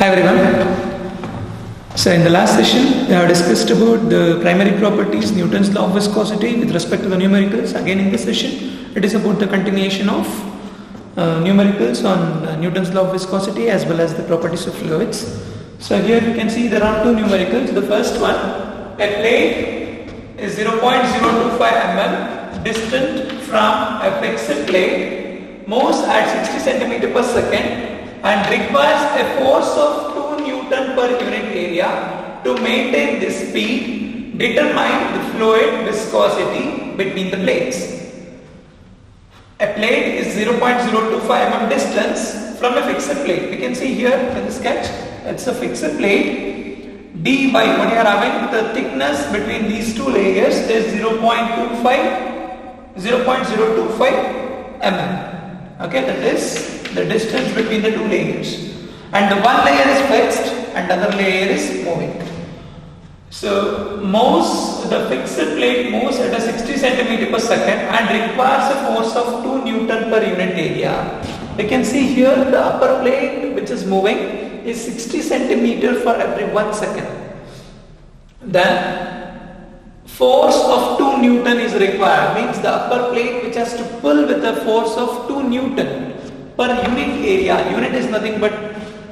Hi everyone. So in the last session we have discussed about the primary properties, Newton's law of viscosity with respect to the numericals. Again in this session it is about the continuation of numericals on Newton's law of viscosity as well as the properties of fluids. So here you can see there are two numericals. The first one, a plate is 0.025 mm distant from a fixed plate, moves at 60 cm per second and requires a force of 2 Newton per unit area to maintain this speed. Determine the fluid viscosity between the plates. A plate is 0.025 mm distance from a fixed plate. We can see here in the sketch, it's a fixed plate. D by what you are having, the thickness between these two layers is 0.025 mm. Okay, that is the distance between the two layers. And the one layer is fixed and the other layer is moving. So the fixed plate moves at a 60 cm per second and requires a force of 2 Newton per unit area. We can see here the upper plate which is moving is 60 cm for every 1 second. Then force of 2 Newton is required, means the upper plate which has to pull with a force of 2 Newton per unit area. Unit is nothing but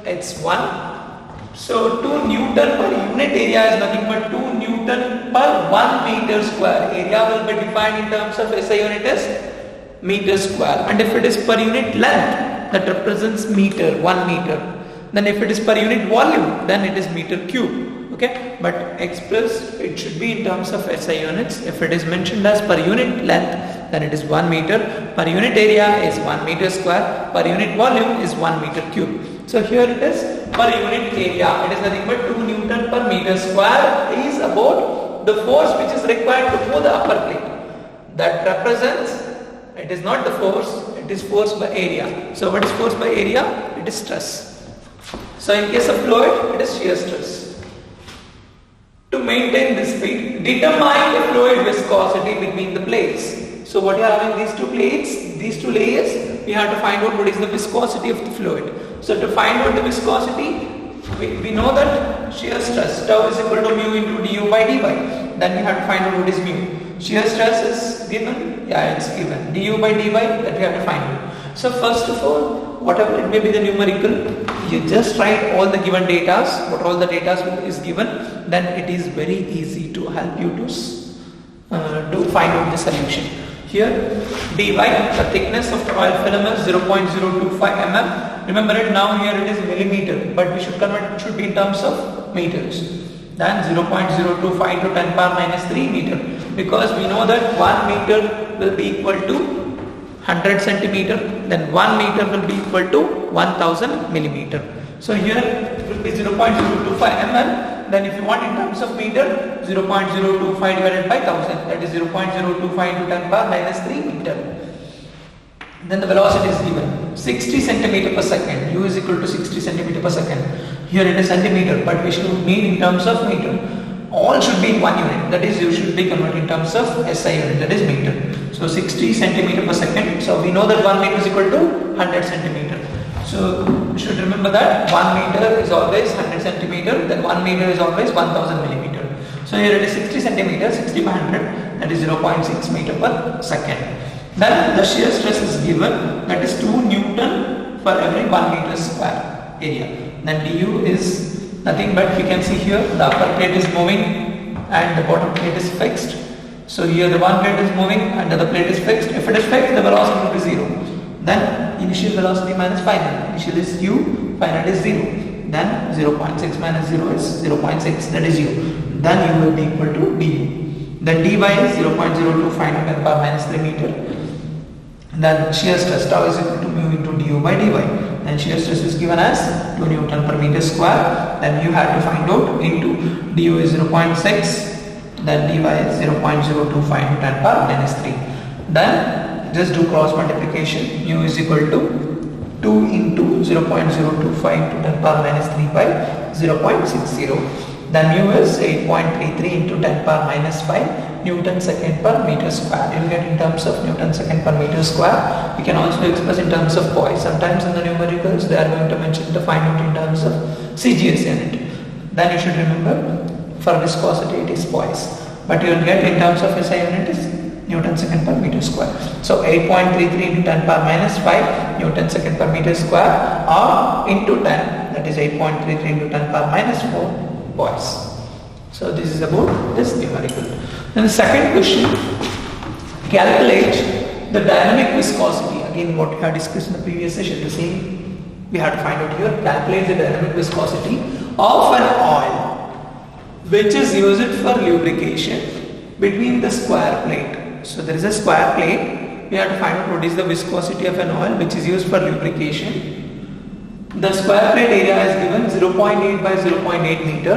it's 1. So 2 Newton per unit area is nothing but 2 Newton per 1 meter square. Area will be defined in terms of SI unit as meter square, and if it is per unit length, that represents meter, 1 meter. Then if it is per unit volume, then it is meter cube. Okay, but expressed it should be in terms of SI units. If it is mentioned as per unit length, then it is 1 meter. Per unit area is 1 meter square. Per unit volume is 1 meter cube. So here it is per unit area. It is nothing but 2 Newton per meter square is about the force which is required to move the upper plate. That represents, it is not the force, it is force by area. So what is force by area? It is stress. So in case of fluid, it is shear stress. To maintain this speed, determine the fluid viscosity between the plates. So what you are having, these two plates, these two layers, we have to find out what is the viscosity of the fluid. So to find out the viscosity, we know that shear stress, tau is equal to mu into du by dy. Then we have to find out what is mu. Shear stress is given, yeah, it's given. Du by dy, that we have to find out. So first of all, whatever it may be the numerical, you just write all the given data, what all the data is given, then it is very easy to help you to find out the solution. Here, dy, the thickness of the oil film is 0.025 mm. Remember it, now here it is millimeter, but we should convert, it should be in terms of meters. Then 0.025 to 10 power minus 3 meter, because we know that 1 meter will be equal to 100 centimeter, then 1 meter will be equal to 1000 millimeter. So here it will be 0.025 mm. Then if you want in terms of meter, 0.025 divided by 1000, that is 0.025 to 10 power minus 3 meter. Then the velocity is given 60 centimeter per second. U is equal to 60 centimeter per second. Here it is centimeter, but we should need in terms of meter. All should be in 1 unit, that is you should be converted in terms of SI unit, that is meter. So 60 centimeter per second. So we know that 1 meter is equal to 100 centimeter. So you should remember that 1 meter is always 100 centimeter, then 1 meter is always 1000 millimeter. So here it is 60 centimeter, 60 by 100, that is 0.6 meter per second. Then the shear stress is given, that is 2 Newton for every 1 meter square area. Then du is nothing but, we can see here the upper plate is moving and the bottom plate is fixed. So here the one plate is moving and the other plate is fixed. If it is fixed, the velocity will be 0. Then initial velocity minus final. Initial is u, final is 0. Then 0.6 minus 0 is 0.6, that is u. Then u will be equal to du. Then dy is 0.025 to 10 power minus 3 meter. Then shear stress, tau is equal to mu into du by dy. Then shear stress is given as 2 Newton per meter square. Then you have to find out into du is 0.6. Then dy is 0.025 to 10 power minus 3. Then just do cross multiplication. U is equal to 2 into 0.025 to 10 power minus 3 by 0.60. Then mu is 8.33 into 10 power minus 5 Newton second per meter square. You will get in terms of Newton second per meter square. You can also express in terms of poise. Sometimes in the numericals they are going to mention the find out in terms of CGS unit. Then you should remember for viscosity it is poise. But you will get in terms of SI unit is Newton second per meter square. So 8.33 into 10 power minus 5 Newton second per meter square or into 10, that is 8.33 into 10 power minus 4 poise. So this is about this numerical. Then the second question, calculate the dynamic viscosity. Again what we have discussed in the previous session, the same we have to find out here. Calculate the dynamic viscosity of an oil which is used for lubrication between the square plate. So there is a square plate. We have to find out what is the viscosity of an oil which is used for lubrication. The square plate area is given 0.8 by 0.8 meter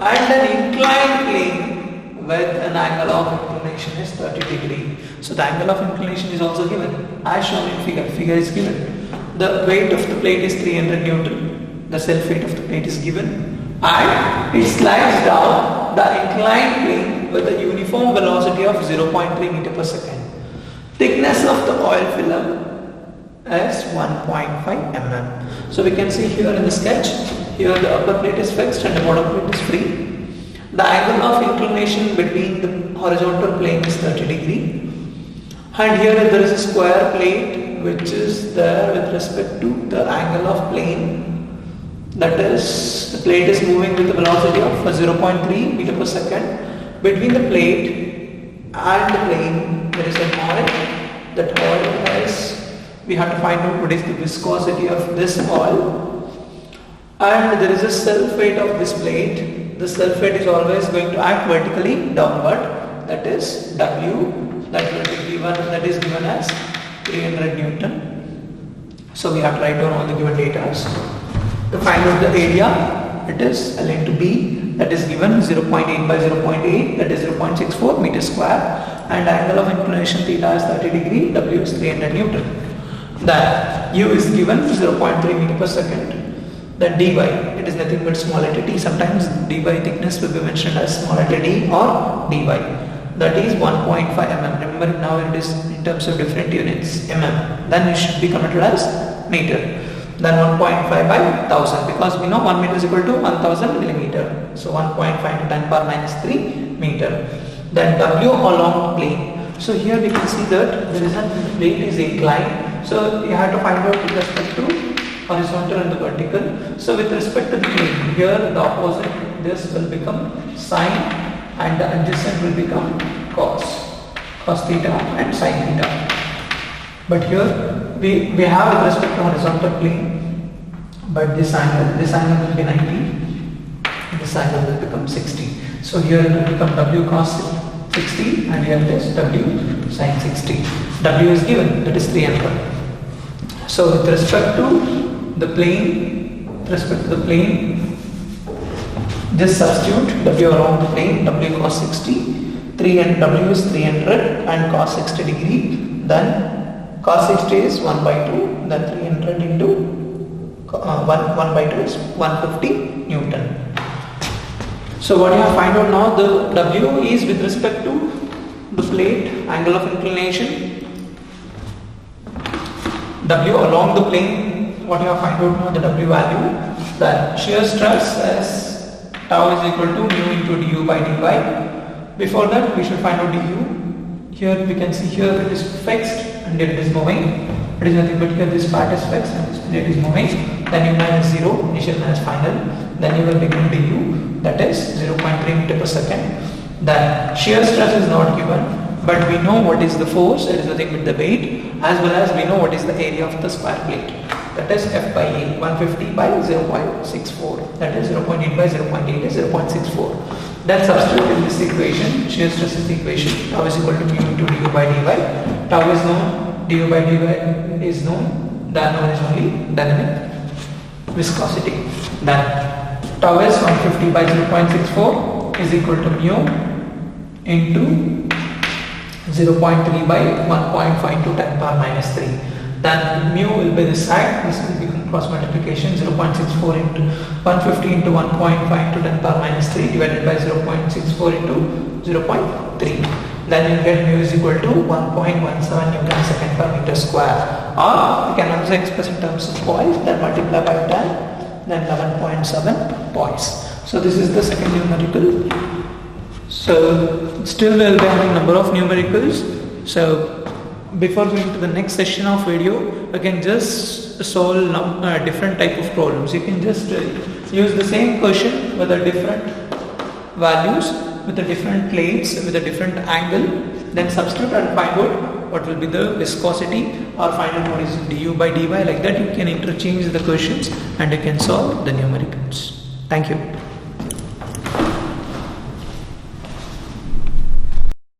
and an inclined plane with an angle of inclination is 30 degree. So the angle of inclination is also given as shown in figure. Figure is given. The weight of the plate is 300 Newton. The self weight of the plate is given. And it slides down the inclined plane with a uniform velocity of 0.3 meter per second. Thickness of the oil film is 1.5 mm. So we can see here in the sketch, here the upper plate is fixed and the bottom plate is free. The angle of inclination between the horizontal plane is 30 degree. And here there is a square plate which is there with respect to the angle of plane. That is, the plate is moving with a velocity of 0.3 meter per second. Between the plate and the plane, there is an oil. That oil is, we have to find out what is the viscosity of this oil. And there is a self weight of this plate. The self weight is always going to act vertically downward. That is W. That will be given. That is given as 300 Newton. So we have to write down all the given data. To find out the area, it is L into B, that is given 0.8 by 0.8, that is 0.64 meter square, and angle of inclination theta is 30 degree, W is 300 Newton. Then U is given 0.3 meter per second. Then dy, it is nothing but small letter t. Sometimes dy thickness will be mentioned as small letter d or dy. That is 1.5 mm. Remember now it is in terms of different units, mm. Then it should be converted as meter. Then 1.5 by 1000, because we know 1 meter is equal to 1000 millimeter. So 1.5 to 10 power minus 3 meter. Then W along plane. So here we can see that there is a plane is inclined. So you have to find out with respect to horizontal and the vertical. So with respect to the plane, here the opposite, this will become sine and the adjacent will become cos theta and sine theta. But here we have with respect to horizontal plane, but this angle will be 90, this angle will become 60. So here it will become W cos 60 and here it is W sin 60. W is given, that is 300. So with respect to the plane, just substitute W around the plane, W cos 60, W is 300 and cos 60 degree, then cos 60 is 1 by 2, then 300 into 1 by 2 is 150 Newton. So what you have find out now, the W is with respect to the plate, angle of inclination. W along the plane, what you have find out now, the W value. Then shear stress as tau is equal to mu into du by dy. Before that we should find out du. Here we can see here it is fixed and it is moving. It is nothing but here this part is fixed and this plate is moving. Then u minus 0, initial minus final. Then you will become du, that is 0.3 meter per second. Then shear stress is not given, but we know what is the force, it is nothing but the weight, as well as we know what is the area of the square plate. That is F by A, 150 by 0.64. That is 0.8 by 0.8 is 0.64. Then substitute in this equation, shear stress is the equation, tau is equal to mu into du by dy. Tau is known, du by dy is known, then one is only dynamic viscosity. Then tau is 150 by 0.64 is equal to mu into 0.3 by 1.5 to 10 power minus 3. Then mu will be this side, this will become cross multiplication 0.64 into 150 into 1.5 into 10 power minus 3 divided by 0.64 into 0.3. Then you get mu is equal to 1.17 Newton second per meter square. Or you can also express in terms of poise, then multiply by 10, then 11.7 poise. So this is the second numerical. So still we'll be having number of numericals. So before going to the next session of video, you can just solve different type of problems. You can just use the same question with the different values, with the different planes, with a different angle, then substitute and find out what will be the viscosity, or find out what is du by dy. Like that you can interchange the questions and you can solve the numericals. Thank you.